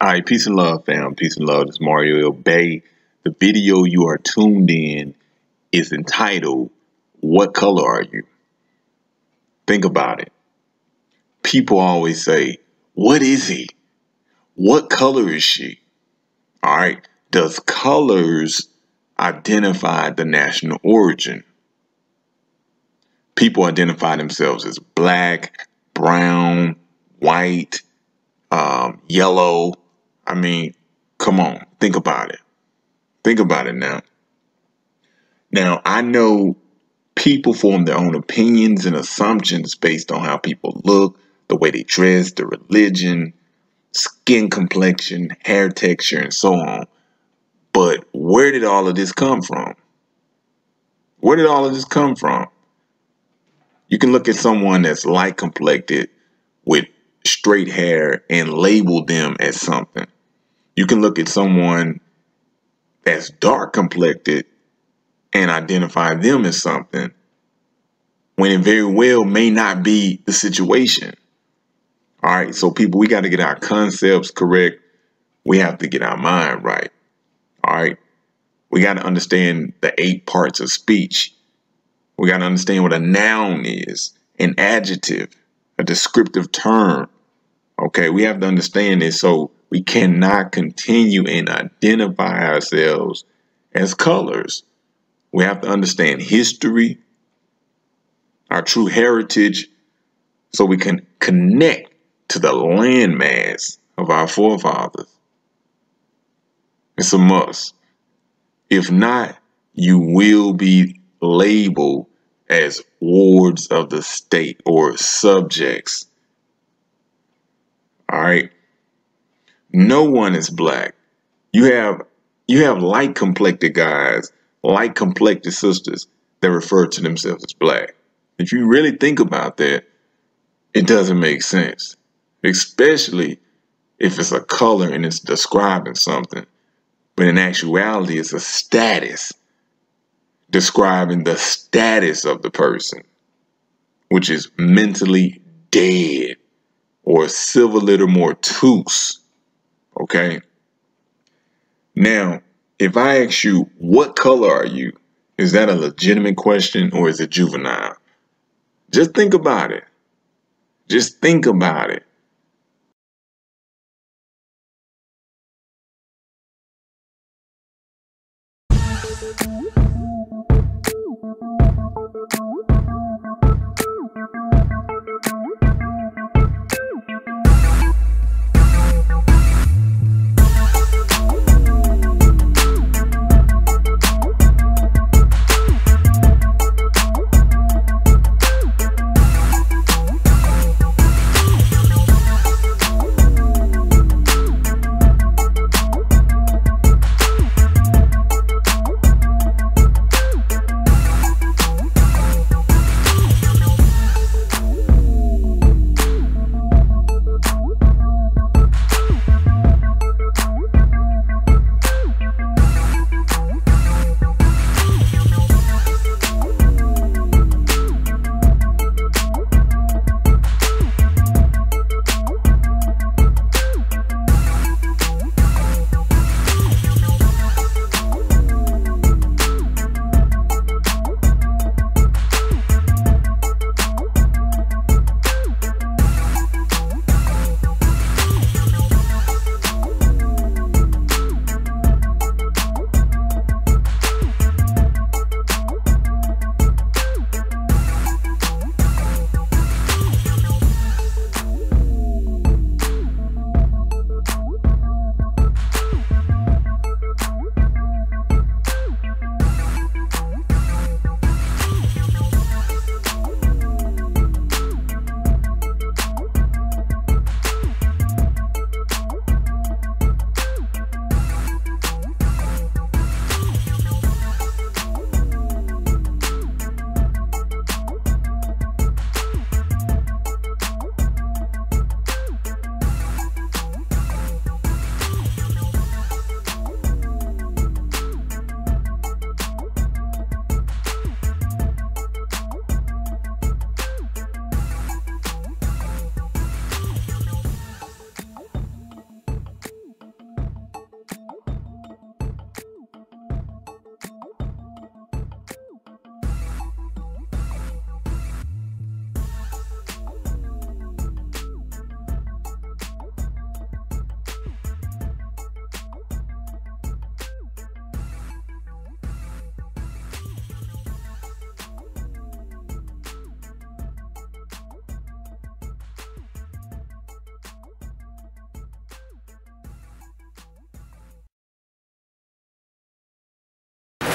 All right, peace and love, fam. Peace and love. This is Moreno Bey. The video you are tuned in is entitled, "What color are you?" Think about it. People always say, "What is he? What color is she?" All right. Does colors identify the national origin? People identify themselves as black, brown, white, yellow. I mean, come on, think about it. Think about it now. Now, I know people form their own opinions and assumptions based on how people look, the way they dress, their religion, skin complexion, hair texture, and so on. But where did all of this come from? Where did all of this come from? You can look at someone that's light complected with straight hair and label them as something. You can look at someone that's dark complected and identify them as something when it very well may not be the situation. All right, so people, we got to get our concepts correct. We have to get our mind right. All right, we got to understand the 8 parts of speech. We got to understand what a noun is, an adjective, a descriptive term. Okay, we have to understand this so we cannot continue and identify ourselves as colors. We have to understand history, our true heritage, so we can connect to the landmass of our forefathers. It's a must. If not, you will be labeled as wards of the state or subjects. All right. No one is black. You have light complected guys, light complected sisters that refer to themselves as black. If you really think about that, it doesn't make sense, especially if it's a color and it's describing something. But in actuality, it's a status describing the status of the person, which is mentally dead or civiliter mortuus. Okay. Now, if I ask you, what color are you? Is that a legitimate question or is it juvenile? Just think about it. Just think about it.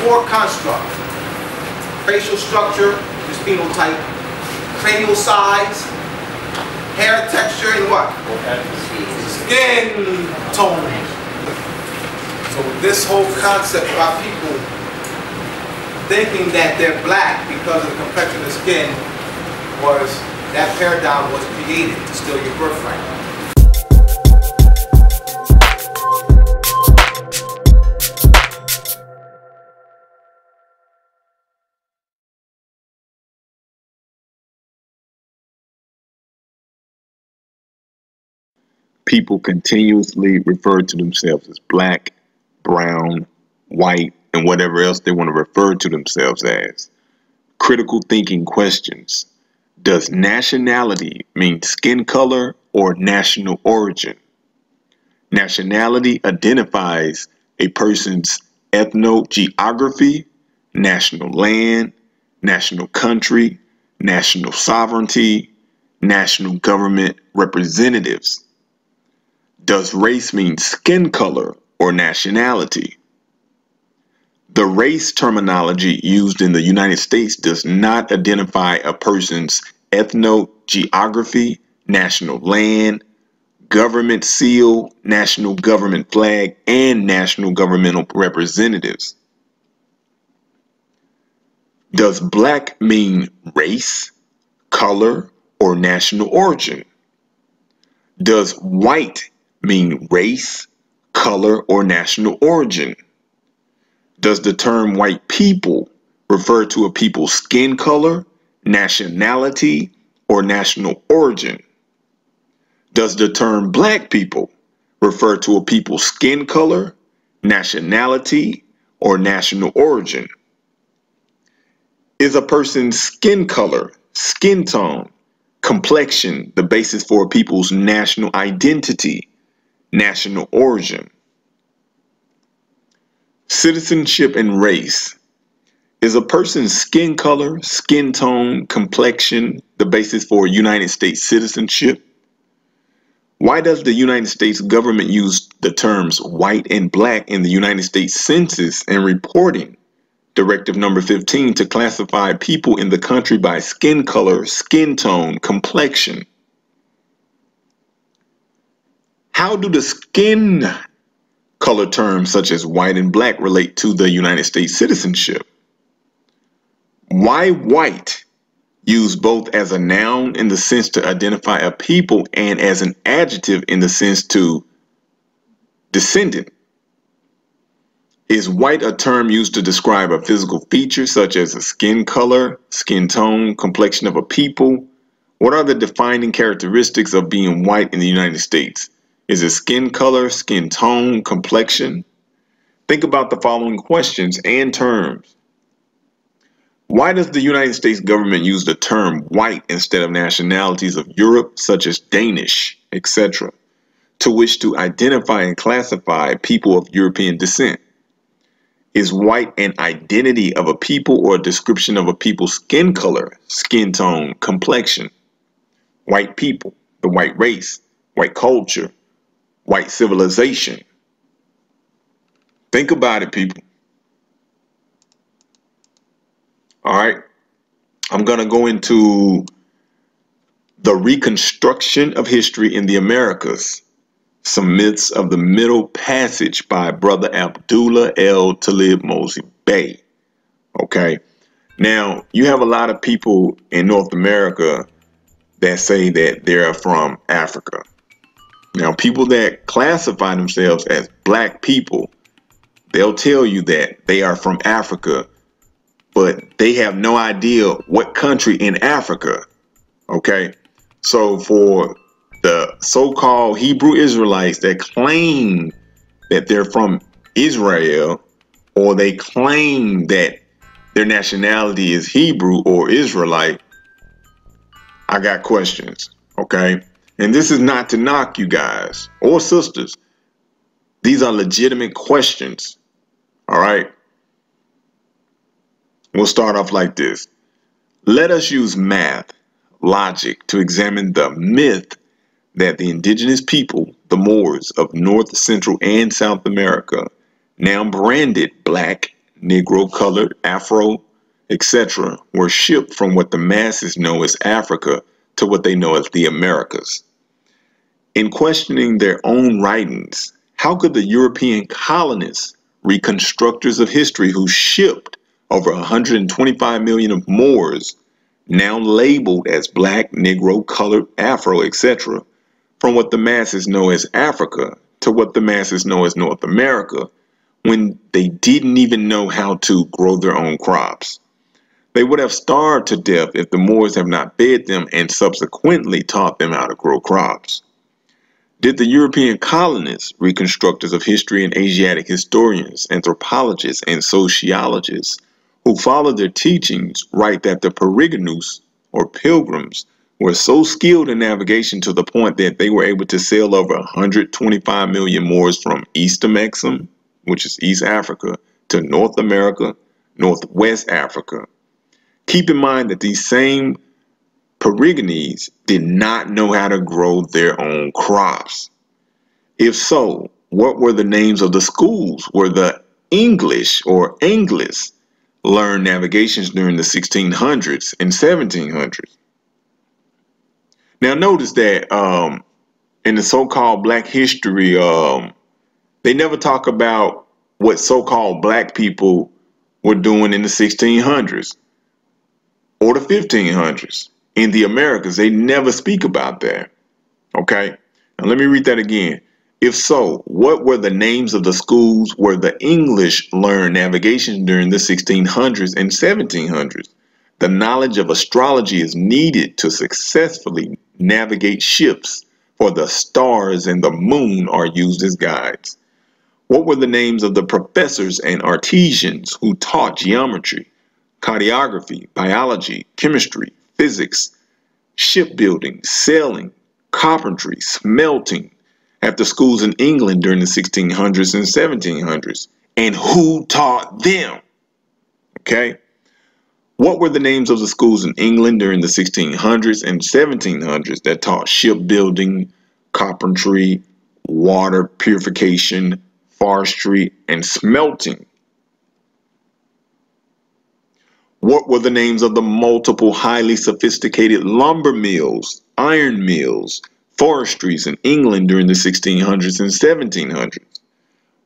four constructs: facial structure, this phenotype, cranial size, hair texture, and what? Skin tone. So this whole concept about people thinking that they're black because of the complexion of the skin was, that paradigm was created to steal your birthright. People continuously refer to themselves as black, brown, white, and whatever else they want to refer to themselves as. Critical thinking questions. Does nationality mean skin color or national origin? Nationality identifies a person's ethnogeography, national land, national country, national sovereignty, national government representatives. Does race mean skin color or nationality? The race terminology used in the United States does not identify a person's ethnogeography, national land, government seal, national government flag, and national governmental representatives. Does black mean race, color, or national origin? Does white mean race, color, or national origin? Does the term white people refer to a people's skin color, nationality, or national origin? Does the term black people refer to a people's skin color, nationality, or national origin? Is a person's skin color, skin tone, complexion the basis for a people's national identity, national origin? Citizenship and race. Is a person's skin color, skin tone, complexion the basis for United States citizenship? Why does the United States government use the terms white and black in the United States Census and Reporting Directive number 15 to classify people in the country by skin color, skin tone, complexion? How do the skin color terms such as white and black relate to the United States citizenship? Why white used both as a noun in the sense to identify a people and as an adjective in the sense to descendant? Is white a term used to describe a physical feature such as a skin color, skin tone, complexion of a people? What are the defining characteristics of being white in the United States? Is it skin color, skin tone, complexion? Think about the following questions and terms. Why does the United States government use the term white instead of nationalities of Europe, such as Danish, etc., to wish to identify and classify people of European descent? Is white an identity of a people or a description of a people's skin color, skin tone, complexion? White people, the white race, white culture, white civilization. Think about it, people. All right. I'm going to go into the reconstruction of history in the Americas. Some myths of the Middle Passage by Brother Abdullah L. Talib Mosey Bey. Okay. Now, you have a lot of people in North America that say that they're from Africa. Now, people that classify themselves as black people, they'll tell you that they are from Africa, but they have no idea what country in Africa. Okay. So for the so-called Hebrew Israelites that claim that they're from Israel, or they claim that their nationality is Hebrew or Israelite, I got questions. Okay. And this is not to knock you guys or sisters. These are legitimate questions. All right. We'll start off like this. Let us use math, logic to examine the myth that the indigenous people, the Moors of North, Central, and South America, now branded black, Negro colored, Afro, etc., were shipped from what the masses know as Africa to what they know as the Americas. In questioning their own writings, how could the European colonists, reconstructors of history who shipped over 125 million of Moors, now labeled as Black, Negro, Colored, Afro, etc., from what the masses know as Africa to what the masses know as North America, when they didn't even know how to grow their own crops? They would have starved to death if the Moors have not fed them and subsequently taught them how to grow crops. Did the European colonists, reconstructors of history and Asiatic historians, anthropologists, and sociologists who followed their teachings write that the Peregrinos, or pilgrims, were so skilled in navigation to the point that they were able to sail over 125 million Moors from East Amexem, which is East Africa, to North America, Northwest Africa? Keep in mind that these same Peregrinos did not know how to grow their own crops. If so, what were the names of the schools where the English or Anglists learned navigations during the 1600s and 1700s? Now notice that in the so-called Black history, they never talk about what so-called Black people were doing in the 1600s or the 1500s. In the Americas, they never speak about that. Okay, now let me read that again. If so, what were the names of the schools where the English learned navigation during the 1600s and 1700s? The knowledge of astrology is needed to successfully navigate ships, for the stars and the moon are used as guides. What were the names of the professors and artisans who taught geometry, cartography, biology, chemistry, physics, shipbuilding, sailing, carpentry, smelting at the schools in England during the 1600s and 1700s? And who taught them? Okay. What were the names of the schools in England during the 1600s and 1700s that taught shipbuilding, carpentry, water purification, forestry, and smelting? What were the names of the multiple highly sophisticated lumber mills, iron mills, forestries in England during the 1600s and 1700s?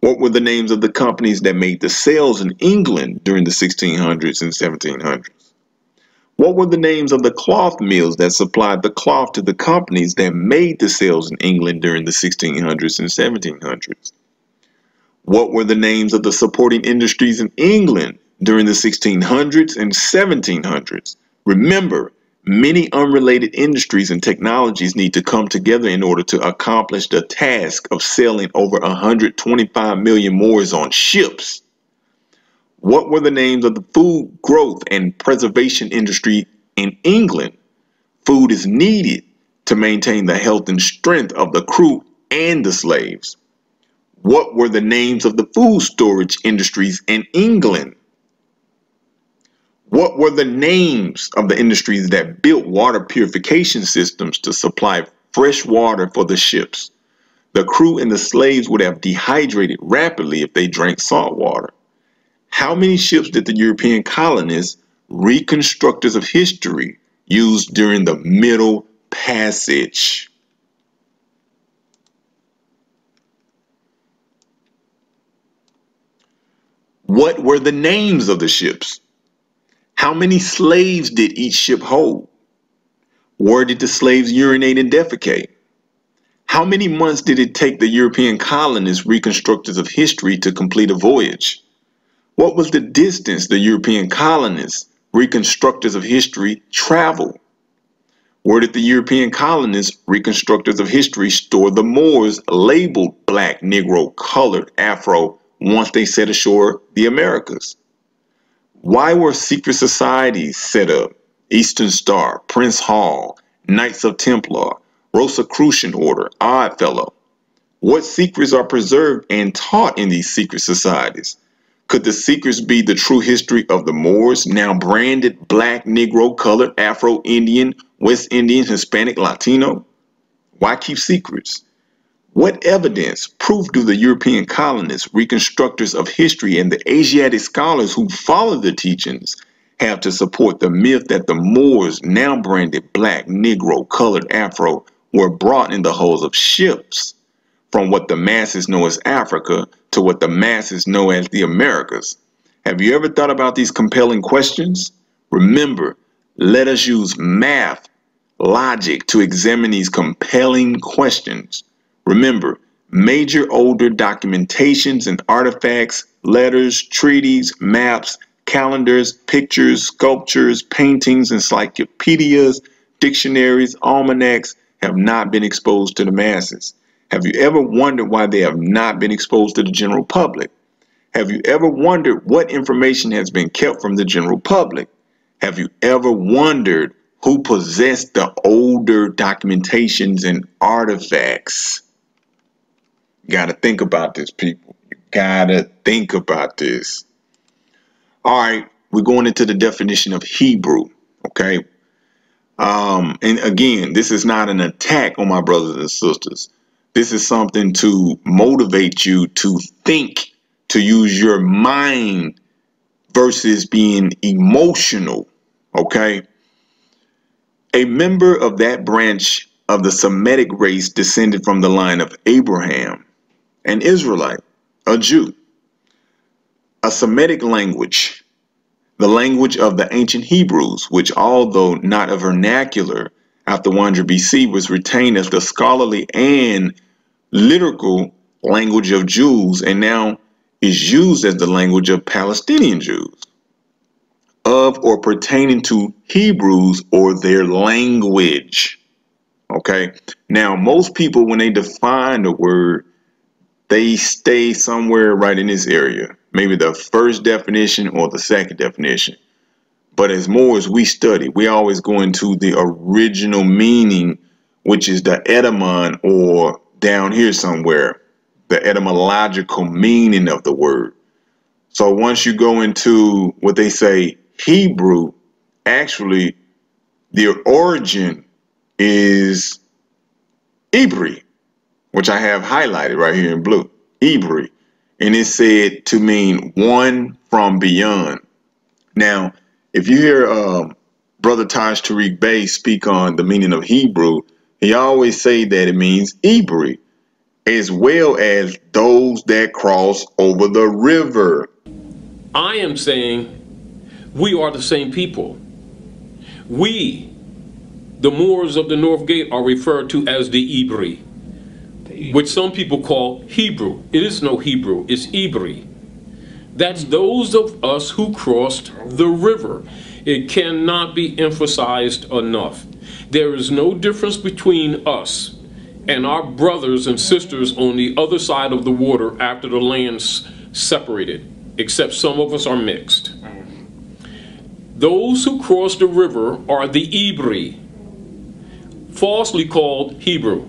What were the names of the companies that made the sails in England during the 1600s and 1700s? What were the names of the cloth mills that supplied the cloth to the companies that made the sails in England during the 1600s and 1700s? What were the names of the supporting industries in England during the 1600s and 1700s? Remember, many unrelated industries and technologies need to come together in order to accomplish the task of sailing over 125 million Moors on ships. What were the names of the food growth and preservation industry in England? Food is needed to maintain the health and strength of the crew and the slaves. What were the names of the food storage industries in England? What were the names of the industries that built water purification systems to supply fresh water for the ships? The crew and the slaves would have dehydrated rapidly if they drank salt water. How many ships did the European colonists, reconstructors of history, use during the Middle Passage? What were the names of the ships? How many slaves did each ship hold? Where did the slaves urinate and defecate? How many months did it take the European colonists, reconstructors of history, to complete a voyage? What was the distance the European colonists, reconstructors of history, traveled? Where did the European colonists, reconstructors of history, store the Moors labeled Black, Negro, Colored, Afro once they set ashore the Americas? Why were secret societies set up? Eastern Star, Prince Hall, Knights of Templar, Rosicrucian Order, Oddfellow. What secrets are preserved and taught in these secret societies? Could the secrets be the true history of the Moors, now branded Black, Negro, Colored, Afro, Indian, West Indian, Hispanic, Latino? Why keep secrets? What evidence, proof do the European colonists, reconstructors of history, and the Asiatic scholars who follow the teachings have to support the myth that the Moors, now branded black, Negro, colored, Afro, were brought in the hulls of ships from what the masses know as Africa to what the masses know as the Americas? Have you ever thought about these compelling questions? Remember, let us use math, logic to examine these compelling questions. Remember, major older documentations and artifacts, letters, treaties, maps, calendars, pictures, sculptures, paintings, encyclopedias, dictionaries, almanacs have not been exposed to the masses. Have you ever wondered why they have not been exposed to the general public? Have you ever wondered what information has been kept from the general public? Have you ever wondered who possessed the older documentations and artifacts? You gotta think about this, people. You gotta think about this. All right, we're going into the definition of Hebrew, okay? And again, this is not an attack on my brothers and sisters. This is something to motivate you to think, to use your mind versus being emotional, okay? A member of that branch of the Semitic race descended from the line of Abraham, an Israelite, a Jew. A Semitic language, the language of the ancient Hebrews, which although not a vernacular after 100 BC was retained as the scholarly and liturgical language of Jews and now is used as the language of Palestinian Jews, of or pertaining to Hebrews or their language. Okay, now most people, when they define the word, they stay somewhere right in this area, maybe the first definition or the second definition. But as more as we study, we always go into the original meaning, which is the etymon, or down here somewhere, the etymological meaning of the word. So once you go into what they say Hebrew, actually the origin is Ibri, which I have highlighted right here in blue, Ibri, and it's said to mean one from beyond. Now, if you hear Brother Taj Tariq Bey speak on the meaning of Hebrew, he always say that it means Ibri, as well as those that cross over the river. I am saying we are the same people. We, the Moors of the North Gate, are referred to as the Ibri, which some people call Hebrew. It is no Hebrew, it's Ibri. That's those of us who crossed the river. It cannot be emphasized enough. There is no difference between us and our brothers and sisters on the other side of the water after the land's separated, except some of us are mixed. Those who crossed the river are the Ibri, falsely called Hebrew.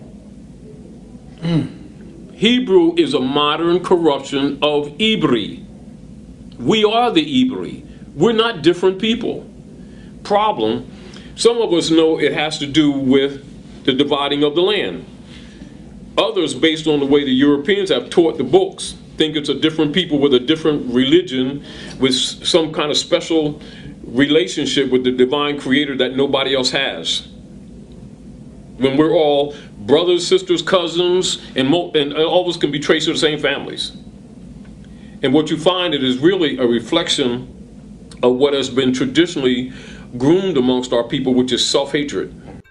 Hebrew is a modern corruption of Ibri. We are the Ibri. We're not different people. Problem, some of us know it has to do with the dividing of the land. Others, based on the way the Europeans have taught the books, think it's a different people with a different religion, with some kind of special relationship with the divine creator that nobody else has. When we're all brothers, sisters, cousins, and all of us can be traced to the same families. And what you find, it is really a reflection of what has been traditionally groomed amongst our people, which is self-hatred.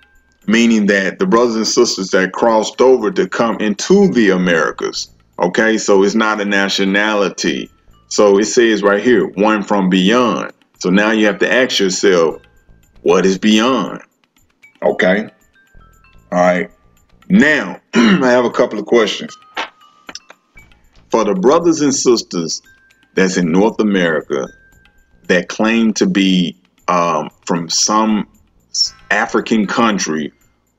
Meaning that the brothers and sisters that crossed over to come into the Americas, okay, so it's not a nationality. So it says right here, one from beyond. So now you have to ask yourself, what is beyond? Okay. All right. Now, I have a couple of questions. For the brothers and sisters that's in North America that claim to be from some African country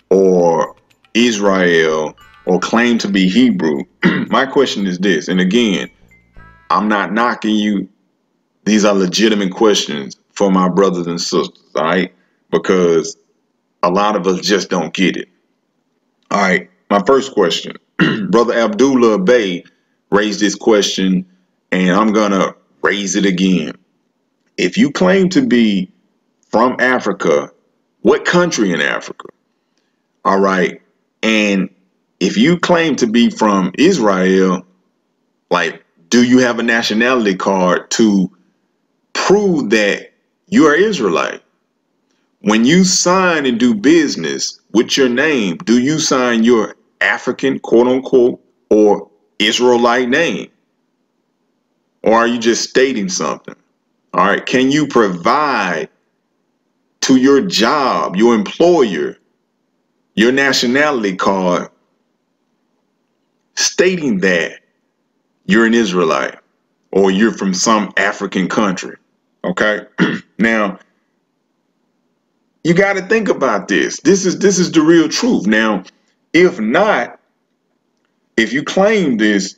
or Israel or claim to be Hebrew, my question is this, and again, I'm not knocking you. These are legitimate questions for my brothers and sisters, all right? Because a lot of us just don't get it. All right, my first question. Brother Abdullah Bey raised this question, and I'm going to raise it again. If you claim to be from Africa, what country in Africa? All right. And if you claim to be from Israel, like, do you have a nationality card to prove that you are Israelite? When you sign and do business with your name, do you sign your African, quote unquote, or Israelite name? Or are you just stating something? All right. Can you provide to your job, your employer, your nationality card stating that you're an Israelite or you're from some African country? Okay. Now, you got to think about this. This is the real truth. Now, if not, if you claim this,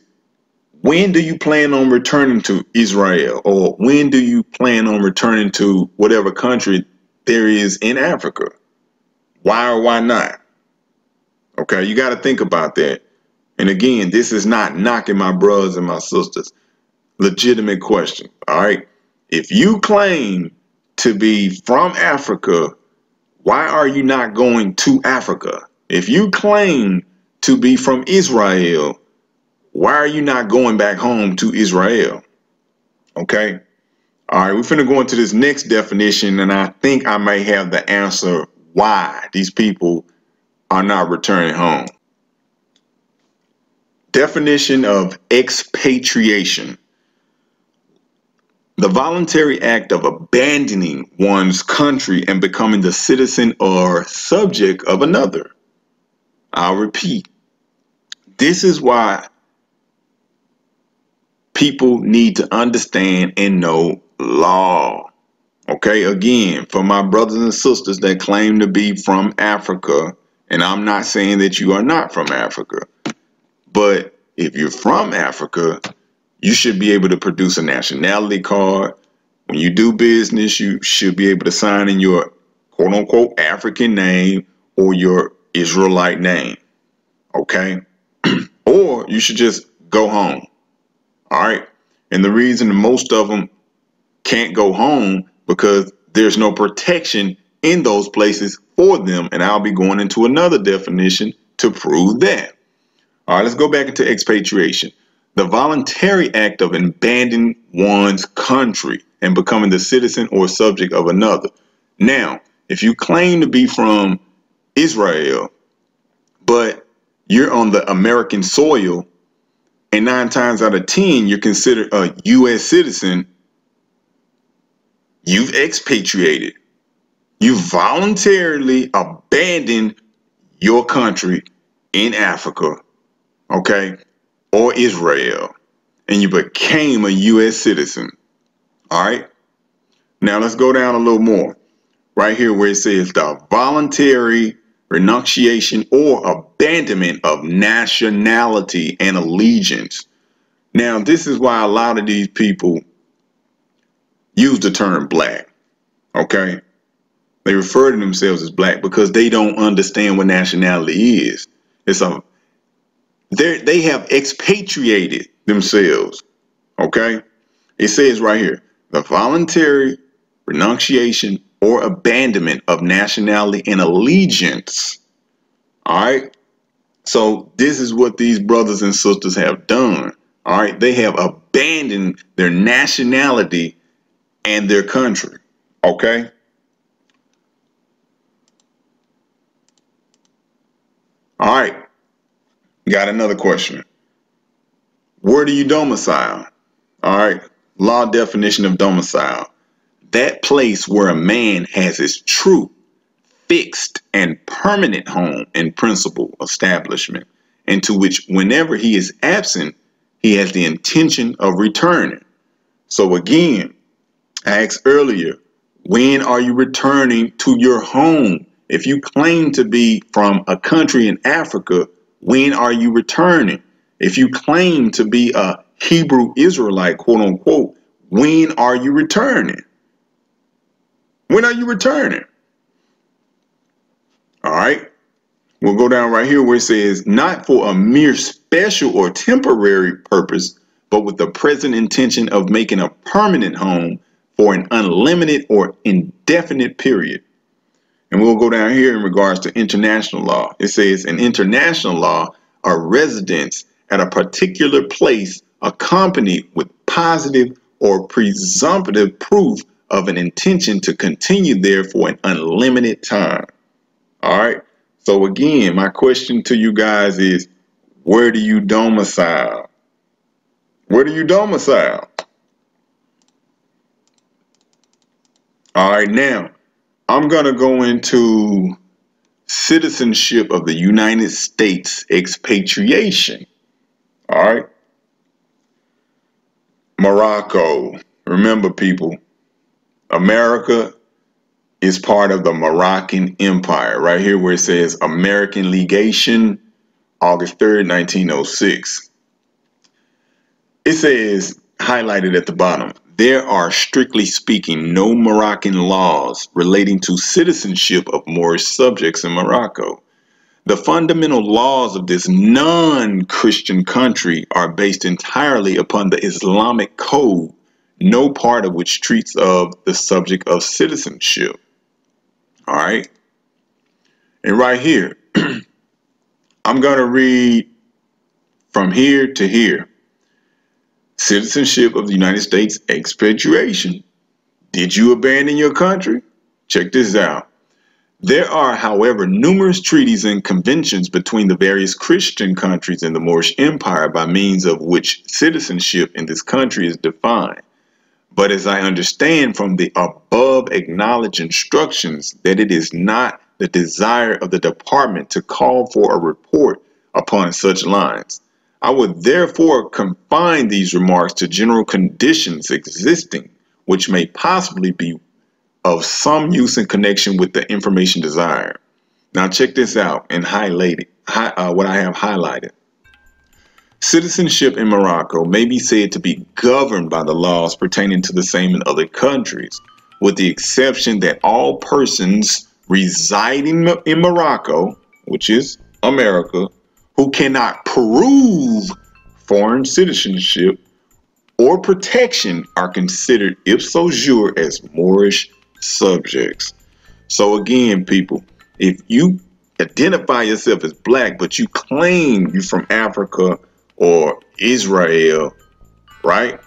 when do you plan on returning to Israel, or when do you plan on returning to whatever country there is in Africa? Why or why not? Okay, you got to think about that. And again, this is not knocking my brothers and my sisters. Legitimate question. All right. If you claim to be from Africa, why are you not going to Africa? If you claim to be from Israel, why are you not going back home to Israel? Okay. All right. We're finna go into this next definition, and I think I may have the answer why these people are not returning home. Definition of expatriation: the voluntary act of abandoning one's country and becoming the citizen or subject of another. I'll repeat. This is why people need to understand and know law. Okay, again, for my brothers and sisters that claim to be from Africa, and I'm not saying that you are not from Africa, but if you're from Africa, you should be able to produce a nationality card. When you do business, you should be able to sign in your quote unquote African name or your Israelite name. Okay? Or you should just go home. All right? And the reason most of them can't go home because there's no protection in those places for them. And I'll be going into another definition to prove that. All right, let's go back into expatriation. The voluntary act of abandoning one's country and becoming the citizen or subject of another. Now, if you claim to be from Israel, but you're on the American soil, and 9 times out of 10, you're considered a U.S. citizen, you've expatriated. You voluntarily abandoned your country in Africa, okay, or Israel, and you became a U.S. citizen. All right. Now let's go down a little more. Right here where it says the voluntary renunciation or abandonment of nationality and allegiance. Now, this is why a lot of these people use the term black. Okay. They refer to themselves as black because they don't understand what nationality is. They have expatriated themselves. Okay. It says right here, the voluntary renunciation or abandonment of nationality and allegiance. All right. So this is what these brothers and sisters have done. All right. They have abandoned their nationality and their country. Okay. All right. Got another question. Where do you domicile? All right. Law definition of domicile: that place where a man has his true, fixed, and permanent home and principal establishment, and to which whenever he is absent, he has the intention of returning. So again, I asked earlier, when are you returning to your home? If you claim to be from a country in Africa, when are you returning? If you claim to be a Hebrew Israelite, quote unquote, when are you returning? When are you returning? All right. We'll go down right here where it says, not for a mere special or temporary purpose, but with the present intention of making a permanent home for an unlimited or indefinite period. And we'll go down here in regards to international law. It says, in international law, a residence at a particular place accompanied with positive or presumptive proof of an intention to continue there for an unlimited time. All right. So again, my question to you guys is, where do you domicile? Where do you domicile? All right, now I'm going to go into citizenship of the United States, expatriation. All right. Morocco. Remember, people, America is part of the Moroccan Empire. Right here where it says American Legation, August 3rd, 1906. It says, highlighted at the bottom, there are strictly speaking no Moroccan laws relating to citizenship of Moorish subjects in Morocco. The fundamental laws of this non-Christian country are based entirely upon the Islamic code, no part of which treats of the subject of citizenship. All right. And right here, I'm going to read from here to here. Citizenship of the United States, expatriation. Did you abandon your country? Check this out. There are, however, numerous treaties and conventions between the various Christian countries in the Moorish Empire by means of which citizenship in this country is defined. But as I understand from the above acknowledged instructions that it is not the desire of the department to call for a report upon such lines, I would therefore confine these remarks to general conditions existing, which may possibly be of some use in connection with the information desired. Now check this out and highlight what I have highlighted. Citizenship in Morocco may be said to be governed by the laws pertaining to the same in other countries, with the exception that all persons residing in Morocco, which is America, who cannot prove foreign citizenship or protection are considered ipso jure as Moorish subjects. So again, people, if you identify yourself as black, but you claim you're from Africa or Israel, right?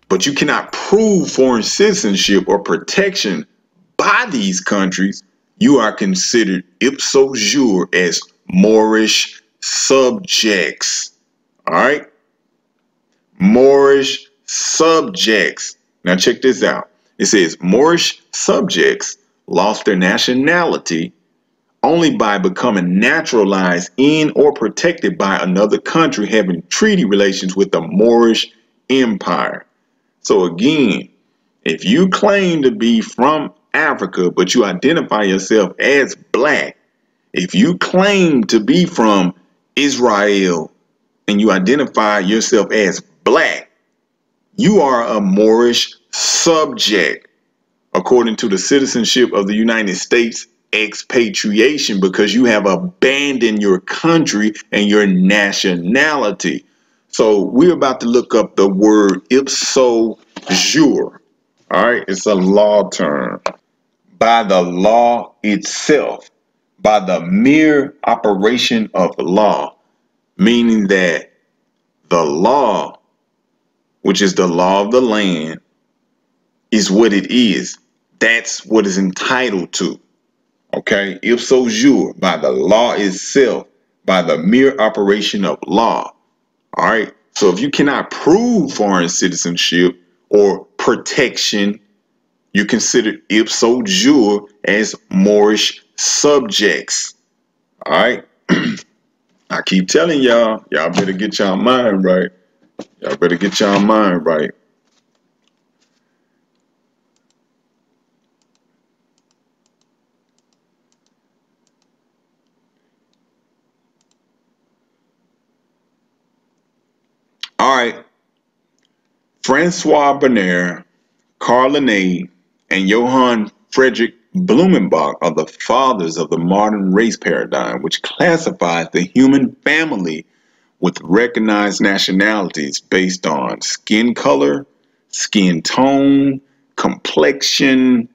But you cannot prove foreign citizenship or protection by these countries, you are considered ipso jure as Moorish subjects. All right? Moorish subjects. Now check this out. It says Moorish subjects lost their nationality only by becoming naturalized in or protected by another country having treaty relations with the Moorish Empire. So again, if you claim to be from Africa, but you identify yourself as black, if you claim to be from Israel and you identify yourself as black, you are a Moorish subject according to the citizenship of the United States, expatriation, because you have abandoned your country and your nationality. So we're about to look up the word ipso jure. All right, it's a law term. By the law itself, by the mere operation of law, meaning that the law, which is the law of the land, is what it is. That's what is entitled to. Okay, ipso jure, by the law itself, by the mere operation of law. All right, so if you cannot prove foreign citizenship or protection, you're considered ipso jure as Moorish subjects. All right, I keep telling y'all, y'all better get y'all mind right. Y'all better get y'all mind right. All right, Francois Bernier, Carl Linnaeus, and Johann Friedrich Blumenbach are the fathers of the modern race paradigm, which classifies the human family with recognized nationalities based on skin color, skin tone, complexion.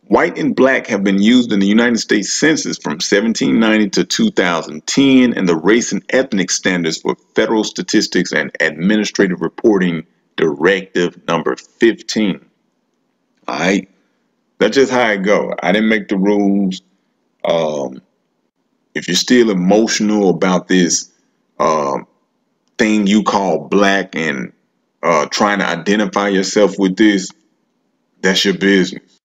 White and black have been used in the United States Census from 1790 to 2010 and the Race and Ethnic Standards for Federal Statistics and Administrative Reporting Directive number 15. All right, that's just how it go. I didn't make the rules. If you're still emotional about this thing you call black and trying to identify yourself with this, that's your business.